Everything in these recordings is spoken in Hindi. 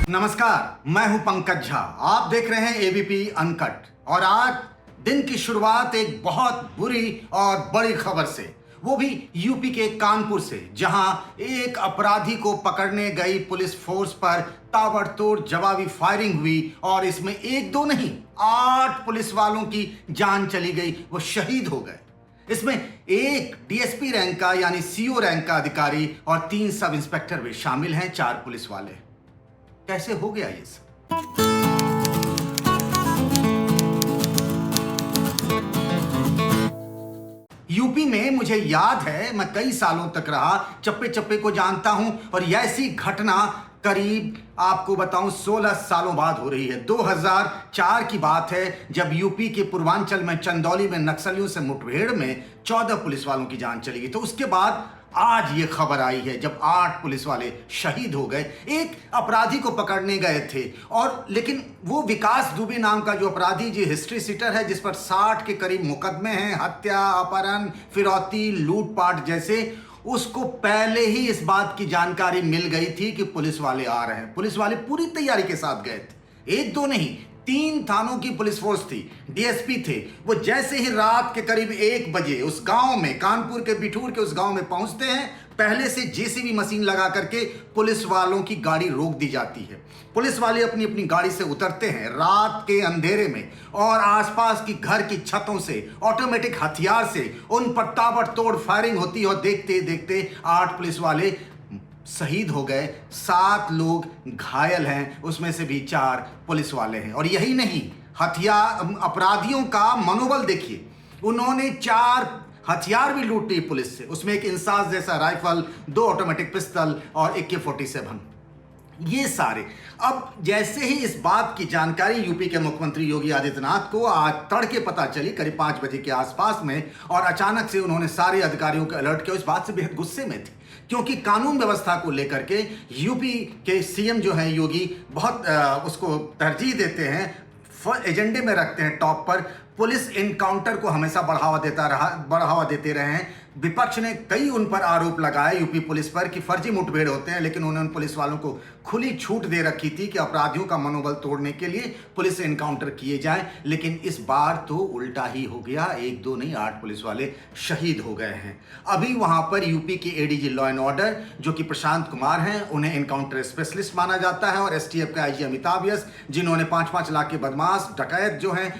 नमस्कार, मैं हूं पंकज झा। आप देख रहे हैं एबीपी अनकट और आज दिन की शुरुआत एक बहुत बुरी और बड़ी खबर से, वो भी यूपी के कानपुर से, जहां एक अपराधी को पकड़ने गई पुलिस फोर्स पर ताबड़तोड़ जवाबी फायरिंग हुई और इसमें एक दो नहीं 8 पुलिस वालों की जान चली गई, वो शहीद हो गए। इसमें एक डीएसपी रैंक का यानी सीओ रैंक का अधिकारी और 3 सब इंस्पेक्टर भी शामिल हैं, 4 पुलिस वाले। कैसे हो गया ये सब? यूपी में मुझे याद है, मैं कई सालों तक रहा, चप्पे चप्पे को जानता हूं और ऐसी घटना करीब आपको बताऊं 16 सालों बाद हो रही है। 2004 की बात है, जब यूपी के पूर्वांचल में चंदौली में नक्सलियों से मुठभेड़ में 14 पुलिस वालों की जान चली गई। तो उसके बाद आज ये खबर आई है जब 8 पुलिस वाले शहीद हो गए। एक अपराधी को पकड़ने गए थे और लेकिन वो विकास दुबे नाम का जो अपराधी, जो हिस्ट्री सीटर है, जिस पर 60 के करीब मुकदमे हैं, हत्या, अपहरण, फिरौती, लूटपाट जैसे, उसको पहले ही इस बात की जानकारी मिल गई थी कि पुलिस वाले आ रहे हैं। पुलिस वाले पूरी तैयारी के साथ गए थे, एक दो नहीं 3 थानों की पुलिस फोर्स थी, डीएसपी थे। वो जैसे ही रात के करीब 1 बजे उस गांव में, कानपुर के बिठूर के उस गांव में पहुंचते हैं, पहले से जेसीबी मशीन लगा करके पुलिस वालों की गाड़ी रोक दी जाती है। पुलिस वाले अपनी अपनी गाड़ी से उतरते हैं रात के अंधेरे में और आसपास की घर की छतों से ऑटोमेटिक हथियार से उन पर ताबड़तोड़ फायरिंग होती है और देखते देखते 8 पुलिस वाले शहीद हो गए, 7 लोग घायल हैं, उसमें से भी 4 पुलिस वाले हैं। और यही नहीं, अपराधियों का मनोबल देखिए, उन्होंने 4 हथियार भी लूट लिए पुलिस से, उसमें एक इंसास जैसा राइफल, 2 ऑटोमेटिक पिस्तल और AK-47, ये सारे। अब जैसे ही इस बात की जानकारी यूपी के मुख्यमंत्री योगी आदित्यनाथ को आज तड़के पता चली, करीब 5 बजे के आसपास में, और अचानक से उन्होंने सारे अधिकारियों को अलर्ट किया। इस बात से बेहद गुस्से में थे क्योंकि कानून व्यवस्था को लेकर के यूपी के सीएम जो हैं योगी बहुत उसको तरजीह देते हैं, एजेंडे में रखते हैं टॉप पर। पुलिस इनकाउंटर को हमेशा बढ़ावा देते रहे हैं। विपक्ष ने कई उन पर आरोप लगाए यूपी पुलिस पर कि फर्जी मुठभेड़ होते हैं, लेकिन उन्होंने पुलिस वालों को खुली छूट दे रखी थी कि अपराधियों का मनोबल तोड़ने के लिए पुलिस इनकाउंटर किए जाएं। लेकिन इस बार तो उल्टा ही हो गया, 1 2 नहीं 8 पुलिस वाले शहीद हो गए हैं। अभी वहां पर यूपी के एडीजी लॉ एंड ऑर्डर जो कि प्रशांत कुमार हैं, उन्हें इनकाउंटर स्पेशलिस्ट माना जाता है, और एसटीएफ का आईजी अमिताभ यस, जिन्होंने 5-5 लाख के बदमाश डकैत जो हैं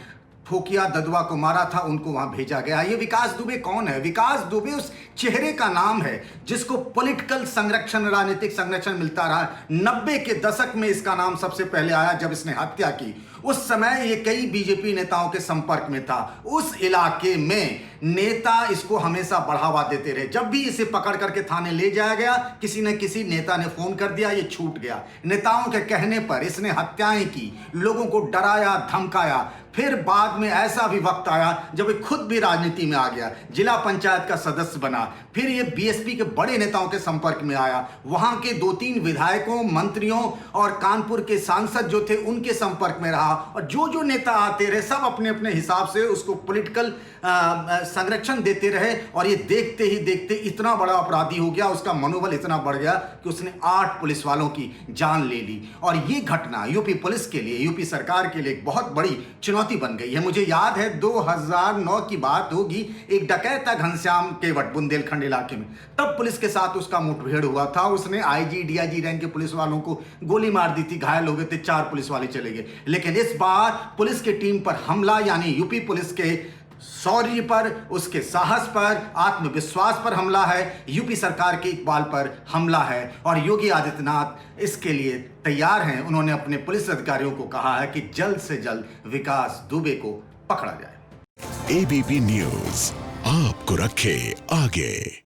ठोकिया ददुआ को मारा था, उनको वहां भेजा गया। ये विकास दुबे कौन है? विकास दुबे उस चेहरे का नाम है जिसको पॉलिटिकल संरक्षण, राजनीतिक संरक्षण मिलता रहा। 90 के दशक में इसका नाम सबसे पहले आया जब इसने हत्या की। उस समय ये कई बीजेपी नेताओं के संपर्क में था। उस इलाके में नेता इसको हमेशा बढ़ावा देते रहे। जब भी इसे पकड़ करके थाने ले जाया गया, किसी न किसी नेता ने फोन कर दिया, ये छूट गया। नेताओं के कहने पर इसने हत्याएं की, लोगों को डराया, धमकाया। फिर बाद में ऐसा भी वक्त आया जब ये खुद भी राजनीति में आ गया, जिला पंचायत का सदस्य बना। फिर ये बीएसपी के बड़े नेताओं के संपर्क में आया, वहां के 2-3 विधायकों, मंत्रियों और कानपुर के सांसद जो थे उनके संपर्क में रहा। और जो नेता आते रहे, सब अपने अपने हिसाब से उसको पॉलिटिकल संरक्षण देते रहे। और ये देखते ही देखते इतना बड़ा अपराधी हो गया, उसका मनोबल इतना बढ़ गया कि उसने 8 पुलिस वालों की जान ले ली। और ये घटना यूपी पुलिस के लिए, यूपी सरकार के लिए एक बहुत बड़ी चुनौती बन गई है। मुझे याद है 2009 की बात होगी, एक डकैत था घनश्याम केवट, बुंदेलखंड इलाके में। तब पुलिस के साथ उसका मुठभेड़ हुआ था। उसने आईजी डीआईजी रैंक के पुलिस वालों को गोली मार दी थी, घायल हो गए थे, 4 पुलिस वाले चले गए। लेकिन इस बार पुलिस की टीम पर हमला, यानी यूपी पुलिस के शौर्य पर, उसके साहस पर, आत्मविश्वास पर हमला है, यूपी सरकार के इकबाल पर हमला है। और योगी आदित्यनाथ इसके लिए तैयार हैं। उन्होंने अपने पुलिस अधिकारियों को कहा है कि जल्द से जल्द विकास दुबे को पकड़ा जाए। एबीपी न्यूज आपको रखे आगे।